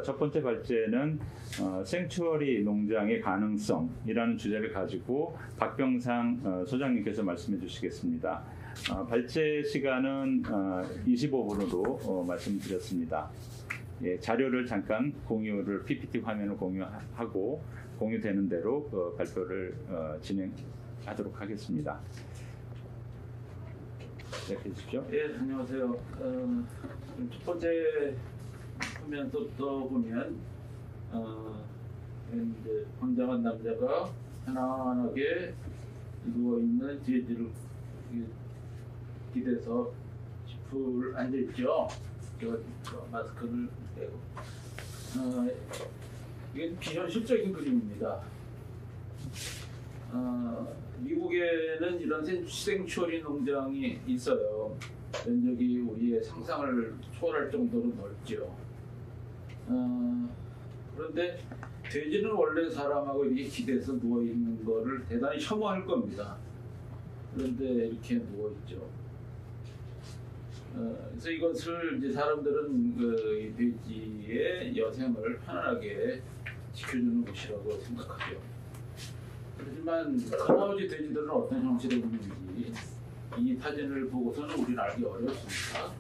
첫 번째 발제는 생추어리 농장의 가능성이라는 주제를 가지고 박병상 소장님께서 말씀해 주시겠습니다. 발제 시간은 25분으로 말씀드렸습니다. 예, 자료를 잠깐 PPT 화면을 공유하고 공유되는 대로 발표를 진행하도록 하겠습니다. 시작해 주십시오. 예, 안녕하세요. 첫 번째 화면 보면 이제 황당한 남자가 편안하게 누워 있는 돼지를 기대서 짚을 앉아 있죠. 마스크를 떼고 이게 비현실적인 그림입니다. 미국에는 이런 생추어리 농장이 있어요. 면적이 우리의 상상을 초월할 정도로 넓죠. 그런데 돼지는 원래 사람하고 이렇게 기대서 누워 있는 거를 대단히 혐오할 겁니다. 그런데 이렇게 누워 있죠. 그래서 이것을 이제 사람들은 이 돼지의 여생을 편안하게 지켜주는 것이라고 생각하죠. 하지만 클라우지 돼지들은 어떤 형식의 있는지 이 사진을 보고서는 우리는 알기 어렵습니다.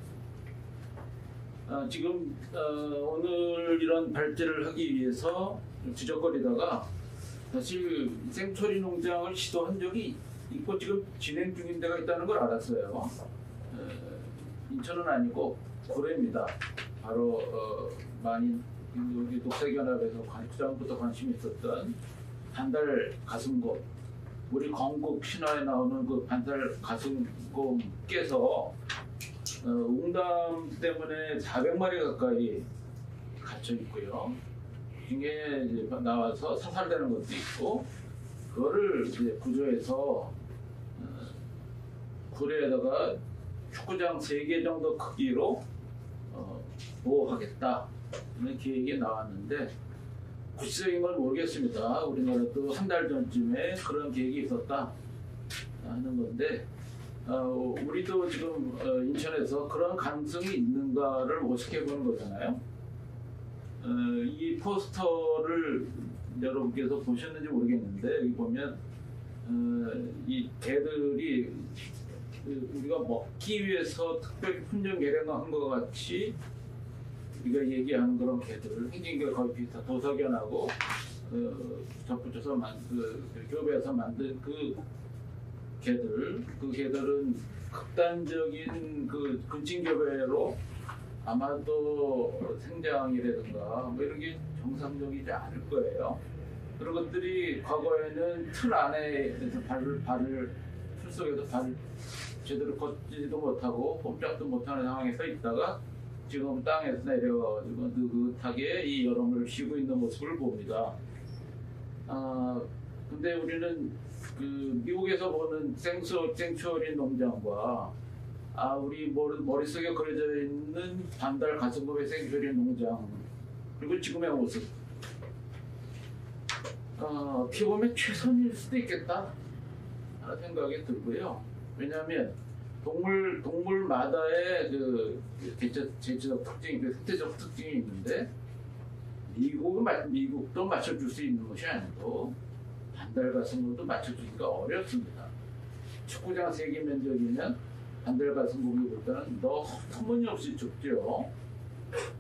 지금 오늘 이런 발제를 하기 위해서 지적거리다가 사실 생추어리 농장을 시도한 적이 있고 지금 진행 중인 데가 있다는 걸 알았어요. 인천은 아니고 구례입니다. 바로 많이 녹색연합에서 그다음부터 관심이 있었던 반달 가슴곰, 우리 건국 신화에 나오는 그 반달 가슴곰 깨서 웅담 때문에 400마리 가까이 갇혀 있고요. 중에 이제 나와서 사살되는 것도 있고, 그거를 이제 구조해서 구례에다가 축구장 3개 정도 크기로 보호하겠다는 계획이 나왔는데 구체적인 건 모르겠습니다. 우리나라도 한 달 전쯤에 그런 계획이 있었다 하는 건데 우리도 지금 인천에서 그런 가능성이 있는가를 모색해 보는 거잖아요. 이 포스터를 여러분께서 보셨는지 모르겠는데 여기 보면 이 개들이 우리가 먹기 위해서 특별히 품종 개량한 것 같이 우리가 얘기하는 그런 개들, 생긴게 거의 비슷한 도석연하고 접붙여서 교배해서 만든 그 개들은 극단적인 그 근친교배로 아마도 생장이라든가 뭐 이런 게 정상적이지 않을 거예요. 그런 것들이 과거에는 틀 안에서 틀 속에서 발을 제대로 걷지도 못하고 꼼짝도 못하는 상황에 서 있다가 지금 땅에서 내려가지고 느긋하게 이 여름을 쉬고 있는 모습을 봅니다. 근데 우리는 그 미국에서 보는 생추어리 농장과 우리 머릿속에 그려져 있는 반달 가슴곰의 생추어리 농장 그리고 지금의 모습 어떻게 보면 최선일 수도 있겠다 하는 생각이 들고요. 왜냐하면 동물마다의 그 제체적 특징, 그 생태적 특징이 있는데 미국도 맞춰줄 수 있는 것이 아니고 반달 가슴곰도 맞춰주기가 어렵습니다. 축구장 3개 면적이면 반달 가슴곰보다는 터무니없이 좁죠.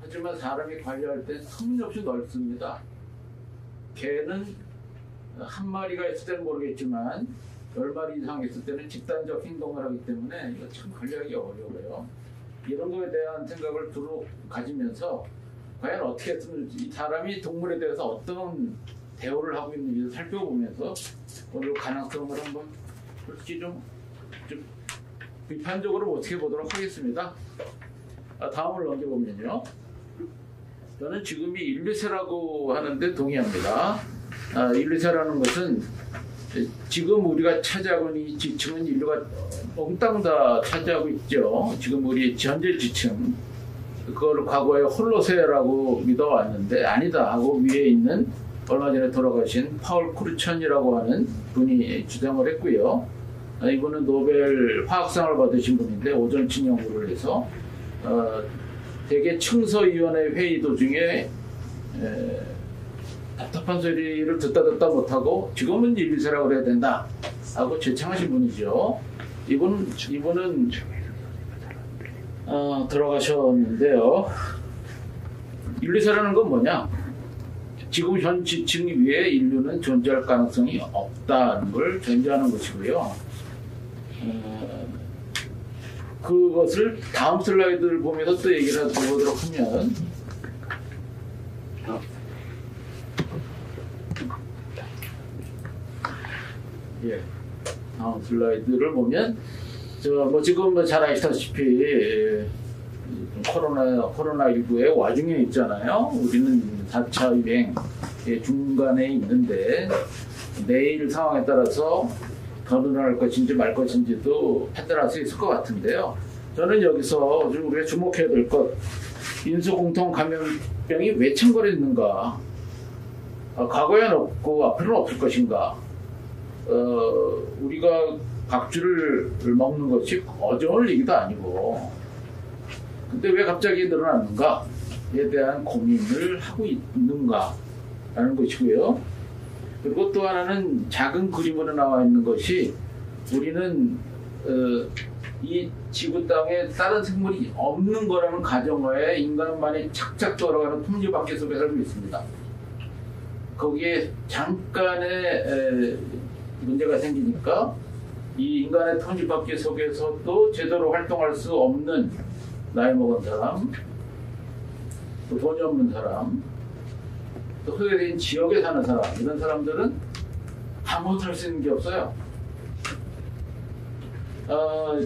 하지만 사람이 관리할 때 터무니없이 넓습니다. 개는 한 마리가 있을 때는 모르겠지만 10마리 이상 있을 때는 집단적 행동을 하기 때문에 이거 참 관리하기 어려워요. 이런 거에 대한 생각을 두루 가지면서 과연 어떻게 했는지 이 사람이 동물에 대해서 어떤 대우를 하고 있는지 살펴보면서 오늘 가능성을 한번 솔직히 좀 비판적으로 모색해 보도록 하겠습니다. 다음을 넘겨보면요. 저는 지금이 인류세라고 하는데 동의합니다. 인류세라는 것은 지금 우리가 차지하고 있는 이 지층은 인류가 몽땅 다 차지하고 있죠. 지금 우리 현재 지층 그걸 과거에 홀로세라고 믿어왔는데 아니다 하고 위에 있는 얼마 전에 돌아가신 파울 크루천이라고 하는 분이 주장을 했고요. 이분은 노벨 화학상을 받으신 분인데 오존층 연구를 해서 대개 층서위원회 회의 도중에 답답한 소리를 듣다 못하고 지금은 인류세라고 그래야 된다 하고 제창하신 분이죠. 이분은 들어가셨는데요. 인류세라는 건 뭐냐? 지금 현 지층 위에 인류는 존재할 가능성이 없다는 걸 전제하는 것이고요. 그것을 다음 슬라이드를 보면서 또 얘기를 해보도록 하면, 다음 슬라이드를 보면, 지금 잘 아시다시피 코로나19의 와중에 있잖아요. 우리는 4차 유행의 중간에 있는데 내일 상황에 따라서 더 늘어날 것인지 말 것인지도 판단할 수 있을 것 같은데요. 저는 여기서 우리가 주목해야 될 것, 인수공통 감염병이 왜 창궐했는가? 과거에는 없고 앞으로는 없을 것인가? 우리가 박쥐를 먹는 것이 어려운 얘기도 아니고, 근데 왜 갑자기 늘어났는가에 대한 고민을 하고 있는가라는 것이고요. 그리고 또 하나는 작은 그림으로 나와 있는 것이, 우리는 이 지구 땅에 다른 생물이 없는 거라는 가정하에 인간만이 착착 돌아가는 톱니바퀴 속에 살고 있습니다. 거기에 잠깐의 문제가 생기니까 이 인간의 톱니바퀴 속에서도 제대로 활동할 수 없는 나이 먹은 사람, 또 돈이 없는 사람, 또 흑해진 지역에 사는 사람, 이런 사람들은 아무것도 할 수 있는 게 없어요.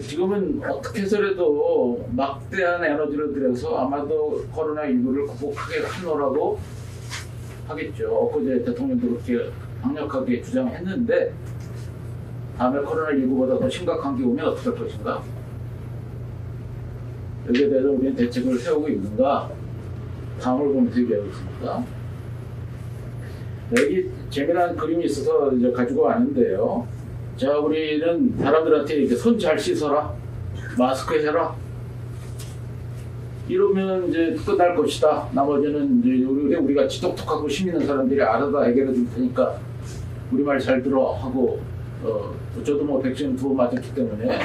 지금은 어떻게 해서라도 막대한 에너지를 들여서 아마도 코로나19를 극복하게 하노라고 하겠죠. 엊그제 대통령도 그렇게 강력하게 주장했는데, 다음에 코로나19보다 더 심각한 게 오면 어떻게 할 것인가? 여기에 대해서 우리는 대책을 세우고 있는가? 다음을 보면서 얘기하겠습니다. 여기 재미난 그림이 있어서 이제 가지고 왔는데요. 자, 우리는 사람들한테 이렇게 손 잘 씻어라, 마스크 해라, 이러면 이제 끝날 것이다. 나머지는 이제 우리 같이 똑똑하고 힘 있는 사람들이 알아서 해결해 줄 테니까 우리 말 잘 들어 하고, 저도 뭐 백신 2번 맞았기 때문에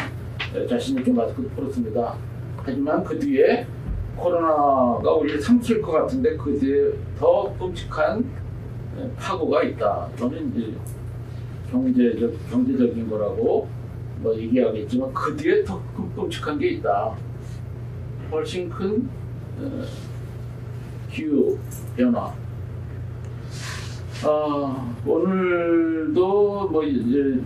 자신 있게 마스크 풀었습니다. 하지만 그 뒤에 코로나가 우리를 삼킬 것 같은데 그 뒤에 더 끔찍한 파고가 있다. 저는 이제 경제적인 거라고 뭐 얘기하겠지만 그 뒤에 더 끔찍한 게 있다. 훨씬 큰 기후 변화. 오늘도 뭐 이제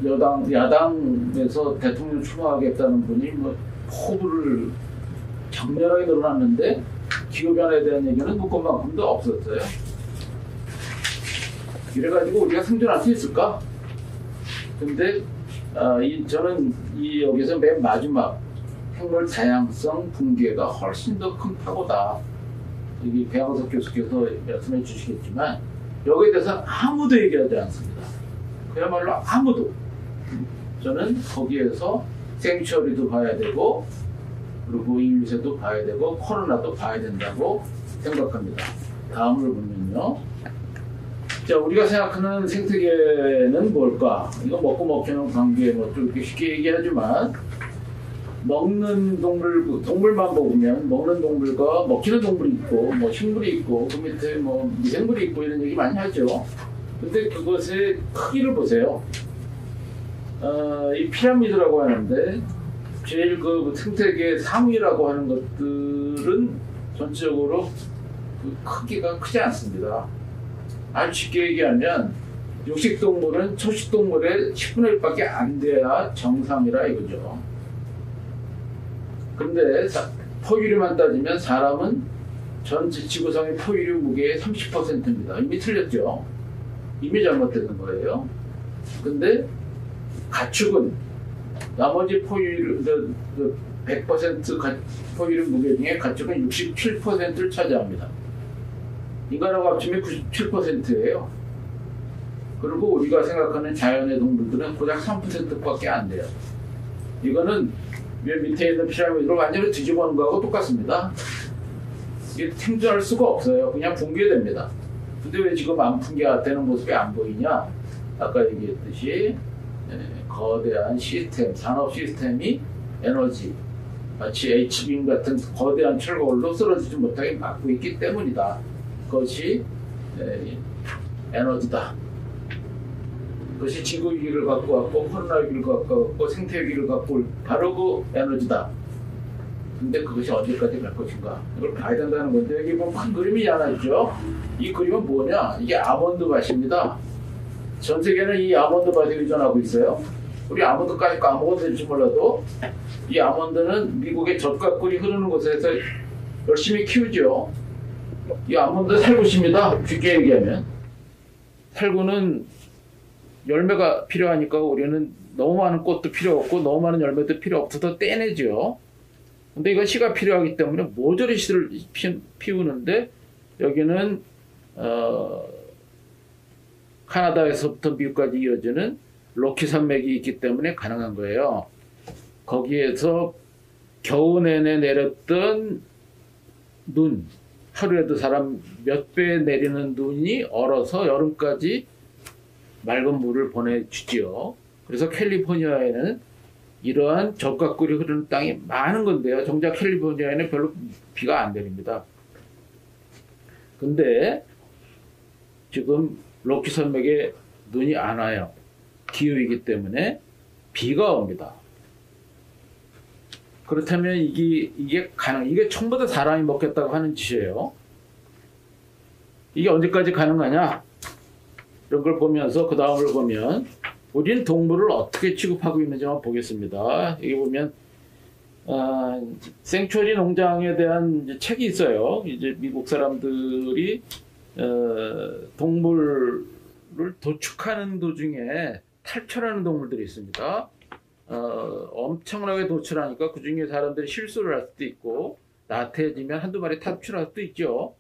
야당에서 대통령 출마하겠다는 분이 뭐 포부를 격렬하게 늘어났는데 기후 변화에 대한 얘기는 묻건만큼도 없었어요. 이래가지고 우리가 생존할 수 있을까? 근데 저는 여기서 맨 마지막 생물 다양성 붕괴가 훨씬 더 큰 파고다. 여기 배양석 교수께서 말씀해 주시겠지만 여기에 대해서 아무도 얘기하지 않습니다. 그야말로 아무도. 저는 거기에서 생츄어리도 봐야 되고, 그리고 인류세도 봐야 되고, 코로나도 봐야 된다고 생각합니다. 다음을 보면요. 자, 우리가 생각하는 생태계는 뭘까? 이거 먹고 먹히는 관계, 좀 이렇게 쉽게 얘기하지만, 먹는 동물만 먹으면 먹는 동물과 먹히는 동물이 있고, 뭐 식물이 있고, 그 밑에 뭐 미생물이 있고 이런 얘기 많이 하죠. 근데 그것의 크기를 보세요. 이 피라미드라고 하는데, 제일 그 생태계 상위라고 하는 것들은 전체적으로 그 크기가 크지 않습니다. 아주 쉽게 얘기하면 육식동물은 초식동물의 10분의 1밖에 안 돼야 정상이라 이거죠. 근데 포유류만 따지면 사람은 전체 지구상의 포유류 무게의 30%입니다. 이미 틀렸죠. 이미 잘못되는 거예요. 근데 가축은 나머지 포유류 100% 포유류 무게 중에 가축은 67%를 차지합니다. 인간하고 합치면 97%예요. 그리고 우리가 생각하는 자연의 동물들은 고작 3%밖에 안 돼요. 이거는 맨 밑에 있는 피라미드를 완전히 뒤집어 놓은 거하고 똑같습니다. 이게 생존할 수가 없어요. 그냥 붕괴됩니다. 근데 왜 지금 안 붕괴되는 모습이 안 보이냐? 아까 얘기했듯이 거대한 시스템, 산업 시스템이 에너지, 마치 H빔 같은 거대한 철골로 쓰러지지 못하게 막고 있기 때문이다. 그것이 에너지다. 그것이 지구위기를 갖고 왔고 코로나 위기를 갖고 왔고 생태위기를 갖고 올 바로 그 에너지다. 근데 그것이 언제까지 갈 것인가? 이걸 봐야 된다는 건데 여기 보면 큰 그림이 하나 있죠. 이 그림은 뭐냐? 이게 아몬드밭입니다. 전 세계는 이 아몬드밭에 의존하고 있어요. 우리 아몬드까지 까먹어도 될지 몰라도 이 아몬드는 미국의 젖과 꿀이 흐르는 곳에서 열심히 키우죠. 이 아몬드 살구십니다. 쉽게 얘기하면. 살구는 열매가 필요하니까 우리는 너무 많은 꽃도 필요 없고 너무 많은 열매도 필요 없어서 떼내죠. 근데 이거 씨가 필요하기 때문에 모조리 씨를 피우는데 여기는 카나다에서부터 미국까지 이어지는 로키 산맥이 있기 때문에 가능한 거예요. 거기에서 겨우 내내 내렸던 눈, 하루에도 사람 몇 배 내리는 눈이 얼어서 여름까지 맑은 물을 보내주지요. 그래서 캘리포니아에는 이러한 젖과 꿀이 흐르는 땅이 많은 건데요. 정작 캘리포니아에는 별로 비가 안 내립니다. 근데 지금 로키 산맥에 눈이 안 와요. 기후이기 때문에 비가 옵니다. 그렇다면 이게 전부 다 사람이 먹겠다고 하는 짓이에요. 이게 언제까지 가능하냐? 이런 걸 보면서 그 다음을 보면 우리는 동물을 어떻게 취급하고 있는지만 보겠습니다. 여기 보면 생츄어리 농장에 대한 이제 책이 있어요. 이제 미국 사람들이 동물을 도축하는 도중에 탈출하는 동물들이 있습니다. 엄청나게 도출하니까 그 중에 사람들이 실수를 할 수도 있고 나태해지면 한두 마리 탈출할 수도 있죠.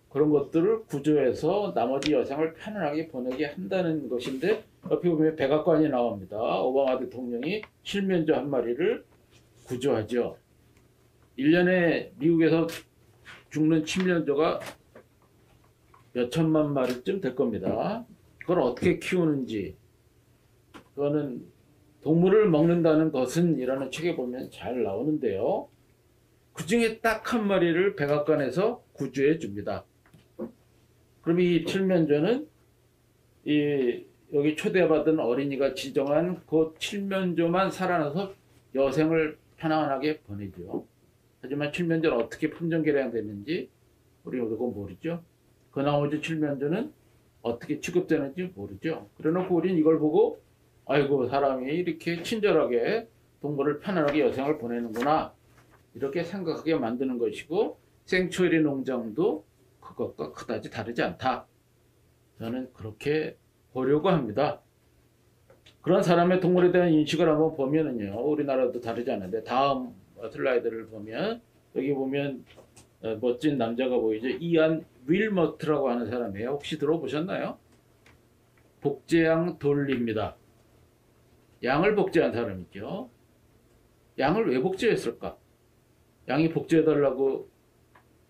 그런 것들을 구조해서 나머지 여생을 편안하게 보내게 한다는 것인데 옆에 보면 백악관이 나옵니다. 오바마 대통령이 실면조 한 마리를 구조하죠. 1년에 미국에서 죽는 칠면조가 몇 천만 마리쯤 될 겁니다. 그걸 어떻게 키우는지 그거는 동물을 먹는다는 것은 이라는 책에 보면 잘 나오는데요. 그 중에 딱 한 마리를 백악관에서 구조해 줍니다. 그럼 이 칠면조는 여기 초대받은 어린이가 지정한 그 칠면조만 살아나서 여생을 편안하게 보내죠. 하지만 칠면조는 어떻게 품종 개량됐는지 우리가 그건 모르죠. 그 나머지 칠면조는 어떻게 취급되는지 모르죠. 그래놓고 우리는 이걸 보고 아이고 사람이 이렇게 친절하게 동물을 편안하게 여생을 보내는구나 이렇게 생각하게 만드는 것이고 생츄어리 농장도 그것과 그다지 다르지 않다. 저는 그렇게 보려고 합니다. 그런 사람의 동물에 대한 인식을 한번 보면은요. 우리나라도 다르지 않은데 다음 슬라이드를 보면 여기 보면 멋진 남자가 보이죠. 이안 윌머트라고 하는 사람이에요. 혹시 들어보셨나요? 복제양 돌리입니다. 양을 복제한 사람이죠. 양을 왜 복제했을까? 양이 복제해달라고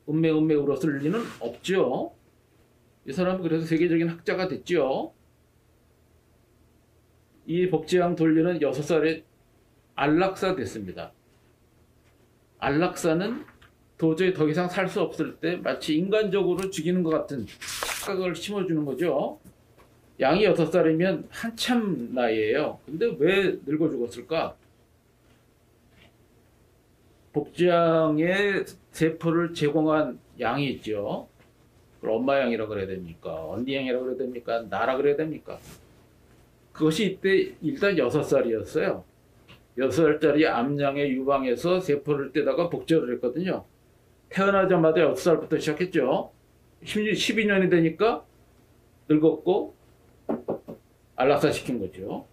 음메 울었을 리는 없죠. 이 사람은 그래서 세계적인 학자가 됐죠. 이 복제양 돌리는 6살에 안락사 됐습니다. 안락사는 도저히 더 이상 살 수 없을 때 마치 인간적으로 죽이는 것 같은 착각을 심어주는 거죠. 양이 6살이면 한참 나이예요. 근데 왜 늙어 죽었을까? 복제양의 세포를 제공한 양이 있죠. 그걸 엄마 양이라고 그래야 됩니까? 언니 양이라고 그래야 됩니까? 나라 그래야 됩니까? 그것이 이때 일단 6살이었어요. 6살짜리 암양의 유방에서 세포를 떼다가 복제를 했거든요. 태어나자마자 6살부터 시작했죠. 12년이 되니까 늙었고 안락사 시킨 거죠.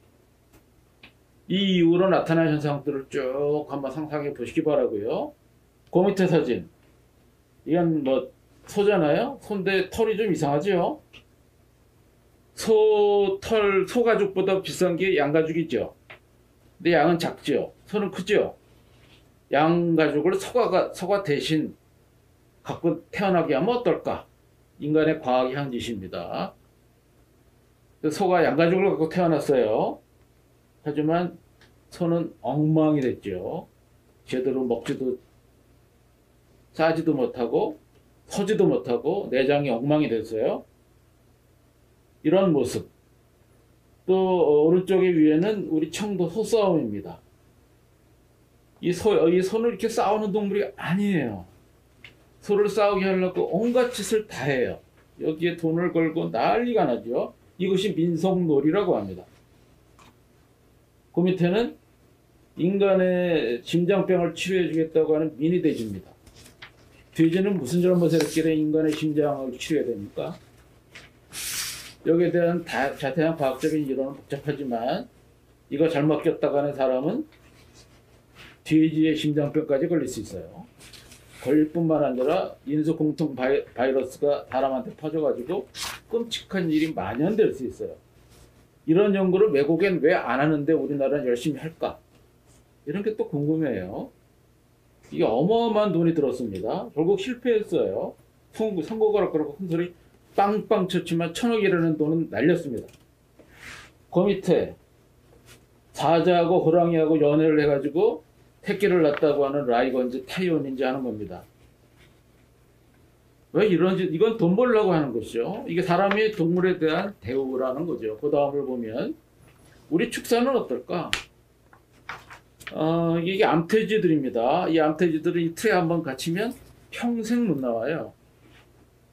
이 이후로 나타난 현상들을 쭉 한번 상상해 보시기 바라고요. 그 밑에 사진. 이건 뭐 소잖아요. 소인데 털이 좀 이상하죠. 소가죽보다 비싼 게 양가죽이죠. 근데 양은 작죠. 소는 크죠. 양가죽을 소가 대신 갖고 태어나게 하면 어떨까? 인간의 과학이 한 짓입니다. 소가 양가죽을 갖고 태어났어요. 하지만 소는 엉망이 됐죠. 제대로 먹지도 싸지도 못하고 서지도 못하고 내장이 엉망이 됐어요. 이런 모습. 또 오른쪽의 위에는 우리 청도 소싸움입니다. 이 소는 이렇게 싸우는 동물이 아니에요. 소를 싸우게 하려고 온갖 짓을 다 해요. 여기에 돈을 걸고 난리가 나죠. 이것이 민속놀이라고 합니다. 그 밑에는 인간의 심장병을 치료해 주겠다고 하는 미니돼지입니다. 돼지는 무슨 잘못을 했길래 인간의 심장을 치료해야 됩니까? 여기에 대한 자세한 과학적인 이론은 복잡하지만 이거 잘못 꼈다고 하는 사람은 돼지의 심장병까지 걸릴 수 있어요. 걸릴 뿐만 아니라 인수공통 바이러스가 사람한테 퍼져가지고 끔찍한 일이 만연될 수 있어요. 이런 연구를 외국엔 왜 안 하는데 우리나라는 열심히 할까? 이런 게 또 궁금해요. 이게 어마어마한 돈이 들었습니다. 결국 실패했어요. 선거가 그렇고 큰 소리 빵빵 쳤지만 1,000억이라는 돈은 날렸습니다. 그 밑에 사자하고 호랑이하고 연애를 해가지고 새끼를 낳았다고 하는 라이건지 타이온인지 하는 겁니다. 왜 이런지, 이건 돈 벌려고 하는 것이죠. 이게 사람이 동물에 대한 대우라는 거죠. 그 다음을 보면 우리 축사는 어떨까? 이게 암돼지들입니다. 이 암돼지들은 이 틀에 한번 갇히면 평생 못 나와요.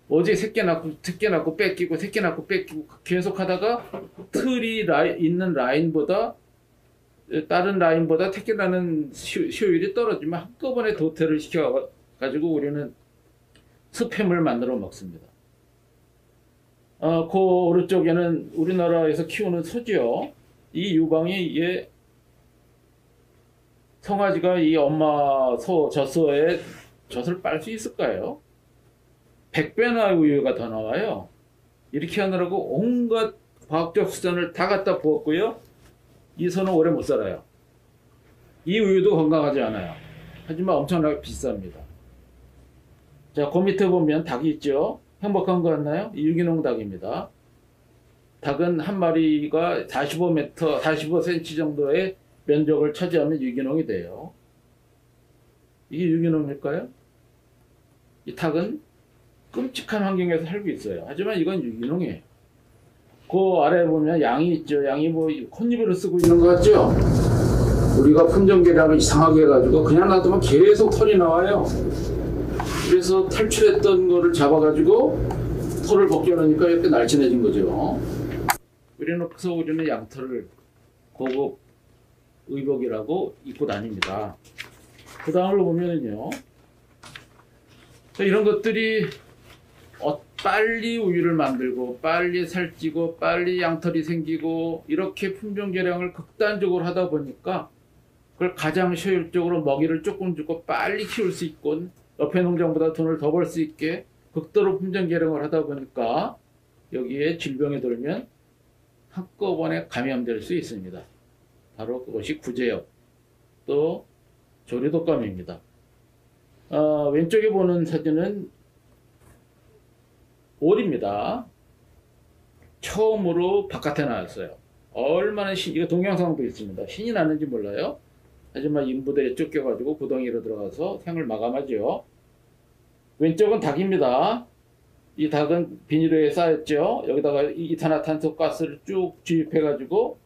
어제 새끼 낳고 뺏기고 새끼 낳고 뺏기고 계속 하다가 틀이 있는 라인보다 다른 라인보다 새끼 나는 효율이 떨어지면 한꺼번에 도태를 시켜가지고 우리는 스팸을 만들어 먹습니다. 그 오른쪽에는 우리나라에서 키우는 소지요. 이 유방이 송아지가 이 엄마 소 젖소에 젖을 빨 수 있을까요? 100배나 우유가 더 나와요. 이렇게 하느라고 온갖 과학적 수단을 다 갖다 부었고요. 이 소는 오래 못 살아요. 이 우유도 건강하지 않아요. 하지만 엄청나게 비쌉니다. 자, 그 밑에 보면 닭이 있죠. 행복한 거 같나요? 유기농 닭입니다. 닭은 한 마리가 45cm 정도의 면적을 차지하면 유기농이 돼요. 이게 유기농일까요? 이 닭은 끔찍한 환경에서 살고 있어요. 하지만 이건 유기농이에요. 그 아래에 보면 양이 있죠. 양이 뭐 콧니를 쓰고 있는 거 같죠? 우리가 품종계량을 이상하게 해가지고 그냥 놔두면 계속 털이 나와요. 그래서 탈출했던 거를 잡아가지고 털을 벗겨놓으니까 이렇게 날씬해진 거죠. 그래놓고서 우리는 양털을 고급 의복이라고 입고 다닙니다. 그 다음을 보면은요, 이런 것들이 빨리 우유를 만들고 빨리 살찌고 빨리 양털이 생기고 이렇게 품종 개량을 극단적으로 하다 보니까 그걸 가장 효율적으로 먹이를 조금 주고 빨리 키울 수 있고 옆에 농장보다 돈을 더 벌 수 있게 극도로 품종 개량을 하다 보니까 여기에 질병이 들면 한꺼번에 감염될 수 있습니다. 바로 그것이 구제역 또 조류독감입니다. 왼쪽에 보는 사진은 올입니다. 처음으로 바깥에 나왔어요. 얼마나 이거 동영상도 있습니다. 신이 나는지 몰라요. 하지만 인부대에 쫓겨가지고 구덩이로 들어가서 생을 마감하죠. 왼쪽은 닭입니다. 이 닭은 비닐에 쌓였죠. 여기다가 이산화탄소 가스를 쭉 주입해가지고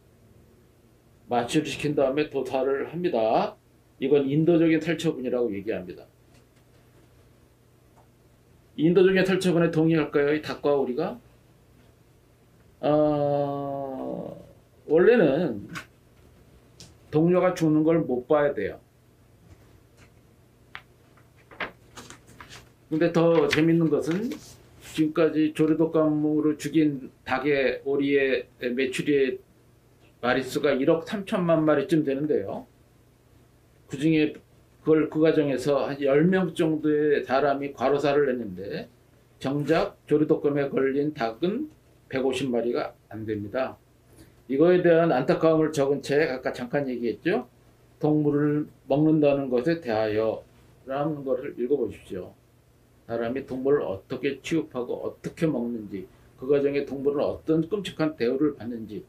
마취를 시킨 다음에 도살을 합니다. 이건 인도적인 탈처분이라고 얘기합니다. 인도적인 탈처분에 동의할까요? 이 닭과 우리가? 원래는 동료가 죽는 걸 못 봐야 돼요. 근데 더 재밌는 것은 지금까지 조류독감으로 죽인 닭의 오리의 메추리의 마리수가 1억 3천만 마리쯤 되는데요. 그 중에 그 과정에서 한 10명 정도의 사람이 과로사를 했는데 정작 조류독감에 걸린 닭은 150마리가 안 됩니다. 이거에 대한 안타까움을 적은 채 아까 잠깐 얘기했죠. 동물을 먹는다는 것에 대하여 라는 것을 읽어보십시오. 사람이 동물을 어떻게 취급하고 어떻게 먹는지, 그 과정에 동물은 어떤 끔찍한 대우를 받는지,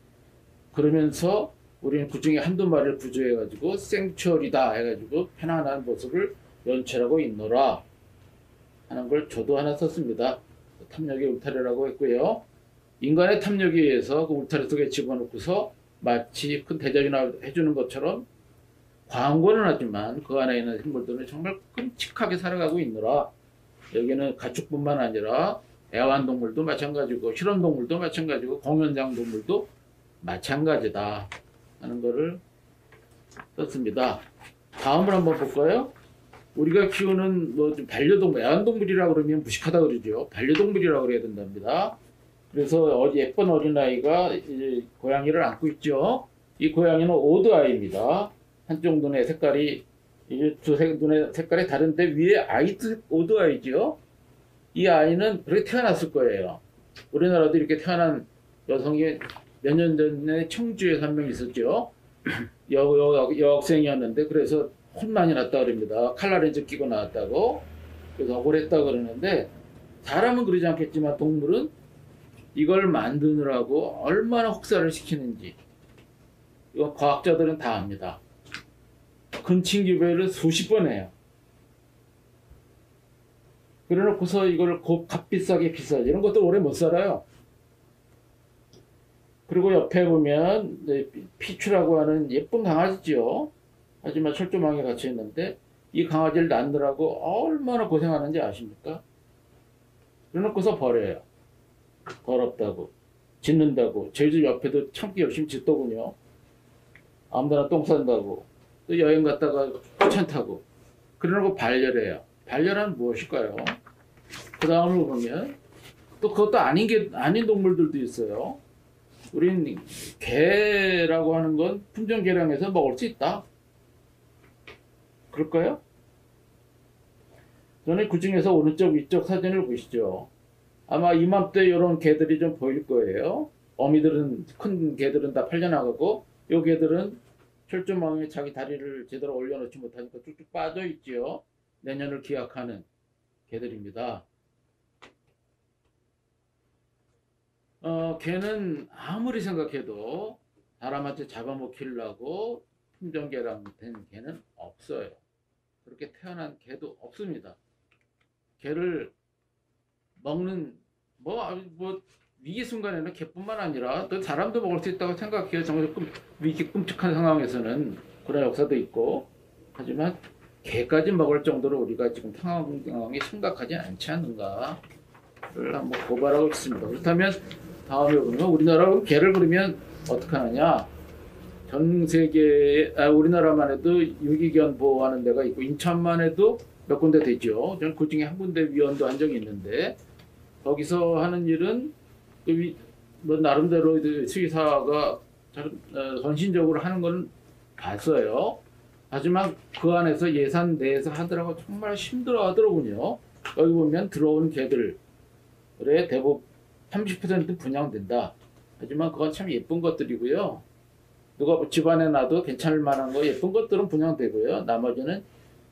그러면서 우리는 그 중에 한두 마리를 구조해가지고 생추얼이다 해가지고 편안한 모습을 연출하고 있노라 하는 걸 저도 하나 썼습니다. 탐욕의 울타리라고 했고요. 인간의 탐욕에 의해서 그 울타리 속에 집어넣고서 마치 큰 대접이나 해주는 것처럼 광고는 하지만 그 안에 있는 생물들은 정말 끔찍하게 살아가고 있노라. 여기는 가축뿐만 아니라 애완동물도 마찬가지고 실험동물도 마찬가지고 공연장 동물도 마찬가지다 하는 것을 썼습니다. 다음을 한번 볼까요? 우리가 키우는 뭐 반려동물, 애완동물이라고 그러면 무식하다 그러죠. 반려동물이라고 그래야 된답니다. 그래서 예쁜 어린아이가 이제 고양이를 안고 있죠. 이 고양이는 오드아이입니다. 한쪽 눈의 색깔이 이제 눈의 색깔이 다른데 위에 아이트 오드아이죠. 이 아이는 그렇게 태어났을 거예요. 우리나라도 이렇게 태어난 여성이 몇 년 전에 청주에 한 명 있었죠. 여학생이었는데 그래서 혼 많이 났다 그럽니다. 칼라렌즈 끼고 나왔다고. 그래서 억울했다 그러는데 사람은 그러지 않겠지만 동물은 이걸 만드느라고 얼마나 혹사를 시키는지 이거 과학자들은 다 압니다. 근친기별을 수십 번 해요. 그래놓고서 이걸 값비싸게 비싸지. 이런 것도 오래 못 살아요. 그리고 옆에 보면 피추라고 하는 예쁜 강아지죠. 하지만 철조망에 갇혀 있는데 이 강아지를 낳느라고 얼마나 고생하는지 아십니까? 그래놓고서 버려요. 더럽다고, 짖는다고. 저희 집 옆에도 참기 열심히 짖더군요. 아무데나 똥 싼다고. 또 여행 갔다가 포천 타고. 그래놓고 반려해요. 반려란 무엇일까요? 그 다음을 보면 또 그것도 아닌 동물들도 있어요. 우린 개라고 하는 건 품종 개량해서 먹을 수 있다. 그럴까요? 저는 그 중에서 오른쪽 위쪽 사진을 보시죠. 아마 이맘때 이런 개들이 좀 보일 거예요. 어미들은, 큰 개들은 다 팔려나가고 요 개들은 철조망에 자기 다리를 제대로 올려놓지 못하니까 쭉쭉 빠져 있지요. 내년을 기약하는 개들입니다. 개는 아무리 생각해도 사람한테 잡아먹히려고 품종개량된 개는 없어요. 그렇게 태어난 개도 없습니다. 개를 먹는 위기 순간에는 개뿐만 아니라 또 사람도 먹을 수 있다고 생각해요. 정말 위기 끔찍한 상황에서는 그런 역사도 있고. 하지만 개까지 먹을 정도로 우리가 지금 상황이 심각하지 않지 않는가를 한번 고발하고 있습니다. 그렇다면 다음에 보면 우리나라 개를 그러면 어떻게 하느냐? 전 세계에 우리나라만 해도 유기견 보호하는 데가 있고 인천만 해도 몇 군데 되죠. 저는 그 중에 한 군데 위원도 한 적이 있는데 거기서 하는 일은 뭐 나름대로 수의사가 헌신적으로 하는 건 봤어요. 하지만 그 안에서 예산 내에서 하더라고 정말 힘들어 하더라고요. 여기 보면 들어온 개들의 대부분 30% 분양된다. 하지만 그건 참 예쁜 것들이고요. 누가 집안에 놔도 괜찮을 만한 거 예쁜 것들은 분양되고요. 나머지는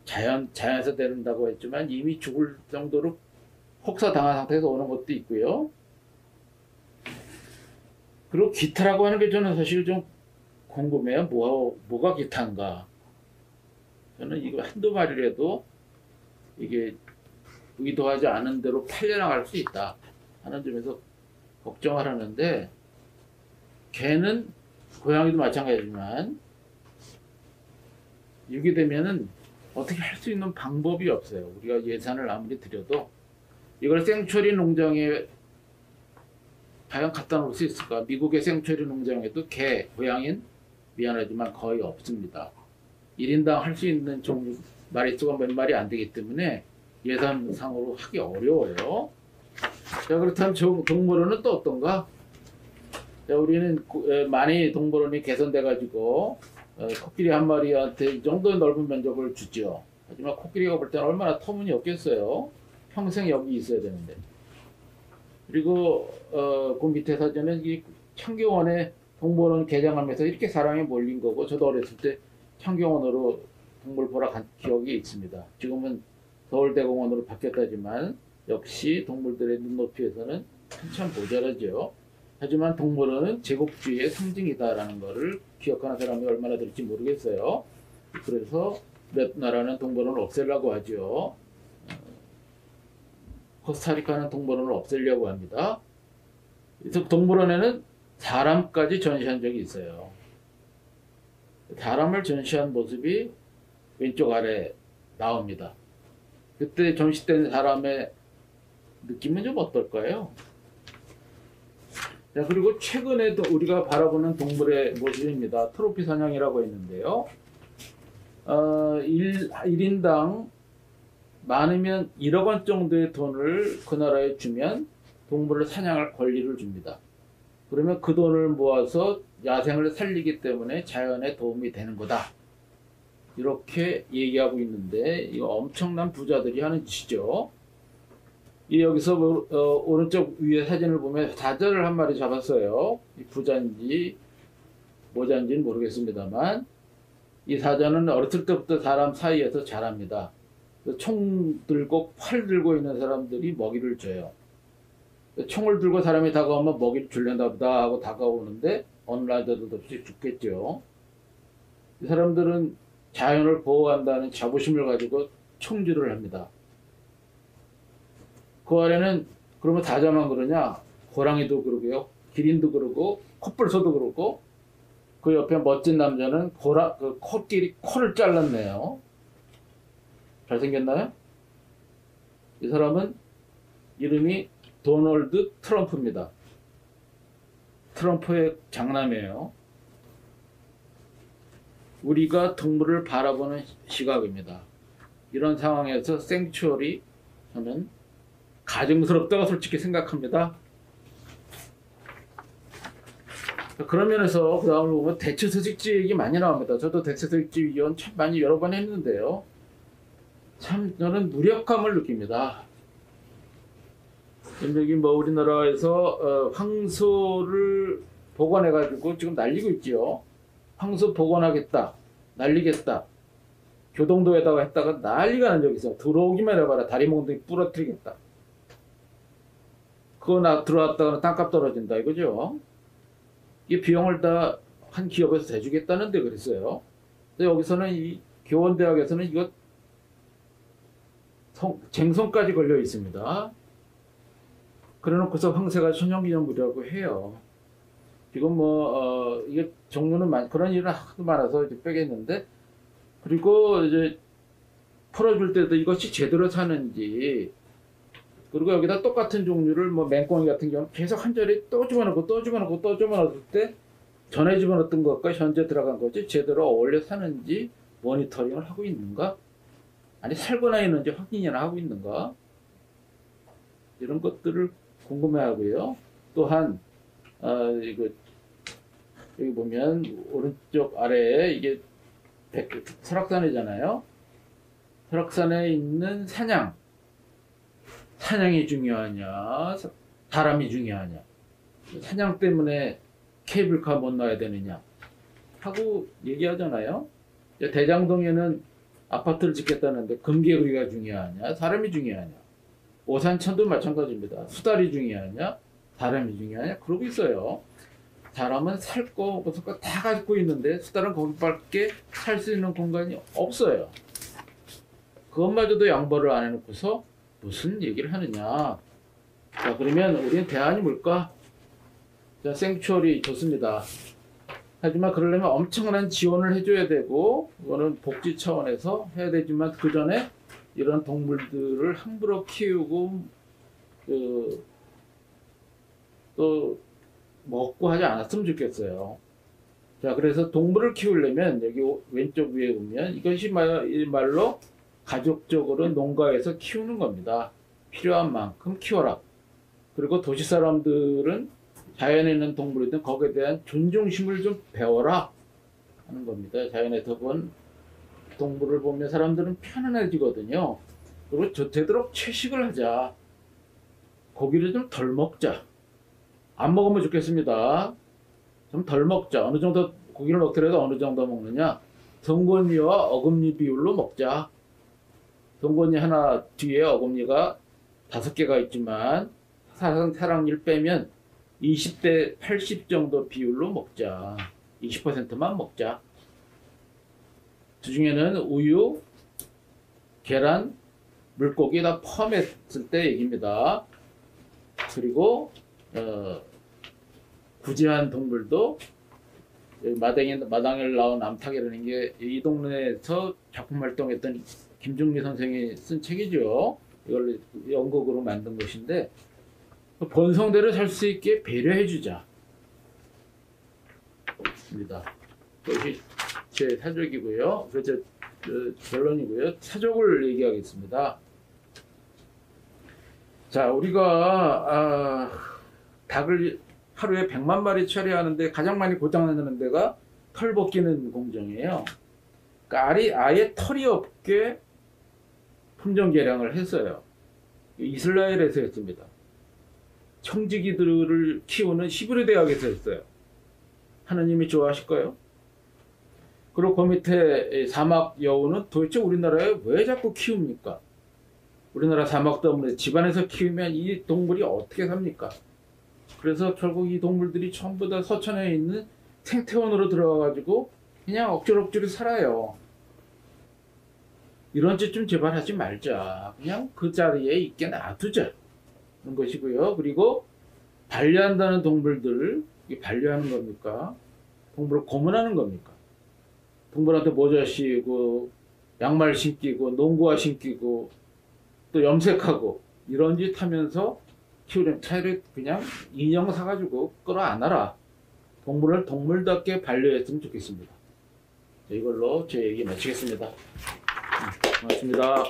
자연에서 되는다고 했지만 이미 죽을 정도로 혹사 당한 상태에서 오는 것도 있고요. 그리고 기타라고 하는 게 저는 사실 좀 궁금해요. 뭐가 기타인가? 저는 이거 한두 마리라도 이게 의도하지 않은 대로 팔려나갈 수 있다 하는 점에서 걱정을 하는데 개는 고양이도 마찬가지지만 유기되면은 어떻게 할 수 있는 방법이 없어요. 우리가 예산을 아무리 들여도 이걸 생추리 농장에 과연 갖다 놓을 수 있을까? 미국의 생추리 농장에도 개, 고양이는 미안하지만 거의 없습니다. 1인당 할 수 있는 종류 마리수가 몇 마리 안 되기 때문에 예산상으로 하기 어려워요. 자, 그렇다면 동물원은 또 어떤가? 자, 우리는 많이 동물원이 개선돼 가지고 코끼리 한 마리한테 이 정도 넓은 면적을 주죠. 하지만 코끼리가 볼 때는 얼마나 터무니없겠어요. 평생 여기 있어야 되는데. 그리고 그 밑에 사진은 이 창경원에 동물원 개장하면서 이렇게 사람이 몰린 거고 저도 어렸을 때 창경원으로 동물 보러 간 기억이 있습니다. 지금은 서울대공원으로 바뀌었다지만 역시 동물들의 눈높이에서는 한참 모자라죠. 하지만 동물원은 제국주의의 상징이다라는 것을 기억하는 사람이 얼마나 될지 모르겠어요. 그래서 몇 나라는 동물원을 없애려고 하죠. 코스타리카는 동물원을 없애려고 합니다. 그래서 동물원에는 사람까지 전시한 적이 있어요. 사람을 전시한 모습이 왼쪽 아래 나옵니다. 그때 전시된 사람의 느낌은 좀 어떨까요? 자, 그리고 최근에도 우리가 바라보는 동물의 모습입니다. 트로피 사냥이라고 했는데요. 1인당 많으면 1억 원 정도의 돈을 그 나라에 주면 동물을 사냥할 권리를 줍니다. 그러면 그 돈을 모아서 야생을 살리기 때문에 자연에 도움이 되는 거다. 이렇게 얘기하고 있는데 이거 엄청난 부자들이 하는 짓이죠. 여기서 오른쪽 위에 사진을 보면 사자를 한 마리 잡았어요. 이 부자인지 모자인지는 모르겠습니다만 이 사자는 어렸을 때부터 사람 사이에서 자랍니다. 총 들고 활 들고 있는 사람들이 먹이를 줘요. 총을 들고 사람이 다가오면 먹이를 줄려나 보다 하고 다가오는데 어느 날도 없이 죽겠죠. 이 사람들은 자연을 보호한다는 자부심을 가지고 총질을 합니다. 그 아래는 그러면 사자만 그러냐? 호랑이도 그러고요. 기린도 그러고 코뿔소도 그러고 그 옆에 멋진 남자는 그 코끼리 코를 잘랐네요. 잘생겼나요? 이 사람은 이름이 도널드 트럼프입니다. 트럼프의 장남이에요. 우리가 동물을 바라보는 시각입니다. 이런 상황에서 생추어리 저는 가증스럽다고 솔직히 생각합니다. 그런 면에서 그 다음을 보면 대체서식지 얘기 많이 나옵니다. 저도 대체서식지 위원 참 많이 여러 번 했는데요. 참 저는 무력감을 느낍니다. 여기 뭐 우리나라에서 황소를 복원해가지고 지금 날리고 있지요. 황소 복원하겠다, 날리겠다. 교동도에다가 했다가 난리가 난 적이 있어. 들어오기만 해봐라. 다리 몽둥이 부러뜨리겠다. 그거 들어왔다가는 땅값 떨어진다 이거죠. 이 비용을 다 한 기업에서 대주겠다는데 그랬어요. 근데 여기서는 이 교원대학에서는 이거 쟁송까지 걸려 있습니다. 그래놓고서 황새가 천연기념물이라고 해요. 지금 이게 종류는 그런 일은 하도 많아서 이제 빼겠는데, 그리고 이제 풀어줄 때도 이것이 제대로 사는지, 그리고 여기다 똑같은 종류를 맹꽁이 같은 경우는 계속 한 자리에 또 집어넣고 또 집어넣고 또 집어넣을 때 전에 집어넣었던 것과 현재 들어간 것이 제대로 어울려 사는지 모니터링을 하고 있는가? 아니 살거나 있는지 확인이나 하고 있는가? 이런 것들을 궁금해하고요. 또한 이거 여기 보면 오른쪽 아래에 이게 설악산이잖아요. 설악산에 있는 사냥이 중요하냐, 사람이 중요하냐, 사냥 때문에 케이블카 못 놔야 되느냐 하고 얘기하잖아요. 대장동에는 아파트를 짓겠다는데 금개구리가 중요하냐, 사람이 중요하냐. 오산천도 마찬가지입니다. 수달이 중요하냐, 사람이 중요하냐, 그러고 있어요. 사람은 살 거, 벗을 거 다 가지고 있는데 수달은 거기밖에 살 수 있는 공간이 없어요. 그것마저도 양보를 안 해놓고서 무슨 얘기를 하느냐. 자, 그러면 우리는 대안이 뭘까? 자, 생추어리 좋습니다. 하지만 그러려면 엄청난 지원을 해줘야 되고, 그거는 복지 차원에서 해야 되지만 그 전에 이런 동물들을 함부로 키우고 또 먹고 하지 않았으면 좋겠어요. 자, 그래서 동물을 키우려면 여기 왼쪽 위에 보면 이것이 말로 가족적으로 농가에서 키우는 겁니다. 필요한 만큼 키워라. 그리고 도시 사람들은 자연에 있는 동물이든 거기에 대한 존중심을 좀 배워라 하는 겁니다. 자연에서 본 동물을 보면 사람들은 편안해지거든요. 그리고 되도록 채식을 하자. 고기를 좀 덜 먹자. 안 먹으면 좋겠습니다. 좀 덜 먹자. 어느 정도 고기를 먹더라도 어느 정도 먹느냐. 성건위와 어금니 비율로 먹자. 동건이 하나 뒤에 어금니가 5개가 있지만 사랑니를 빼면 20대 80 정도 비율로 먹자. 20%만 먹자. 그 중에는 우유, 계란, 물고기 다 포함했을 때 얘기입니다. 그리고 구제한 동물도 마당에 나온 암탉이라는 게 이 동네에서 작품 활동했던 김중리 선생이 쓴 책이죠. 이걸 연극으로 만든 것인데 본성대로 살 수 있게 배려해주자. 입니다. 그것이 제 사족이고요. 그래서 결론이고요. 사족을 얘기하겠습니다. 자, 우리가 닭을 하루에 100만 마리 처리하는데 가장 많이 고장나는 데가 털 벗기는 공정이에요. 그러니까 아예 털이 없게 품종 개량을 했어요. 이스라엘에서 했습니다. 청지기들을 키우는 시브르 대학에서 했어요. 하느님이 좋아하실까요? 그리고 그 밑에 사막 여우는 도대체 우리나라에 왜 자꾸 키웁니까? 우리나라 사막 때문에 집안에서 키우면 이 동물이 어떻게 삽니까? 그래서 결국 이 동물들이 전부 다 서천에 있는 생태원으로 들어가가지고 그냥 억지로 살아요. 이런 짓 좀 제발 하지 말자. 그냥 그 자리에 있게 놔두자. 그런 것이고요. 그리고 반려한다는 동물들, 이게 반려하는 겁니까? 동물을 고문하는 겁니까? 동물한테 모자 씌우고 양말 신기고 농구화 신기고 또 염색하고 이런 짓 하면서 키우려면 차라리 그냥 인형 사가지고 끌어안아라. 동물을 동물답게 반려했으면 좋겠습니다. 이걸로 제 얘기 마치겠습니다. 고맙습니다.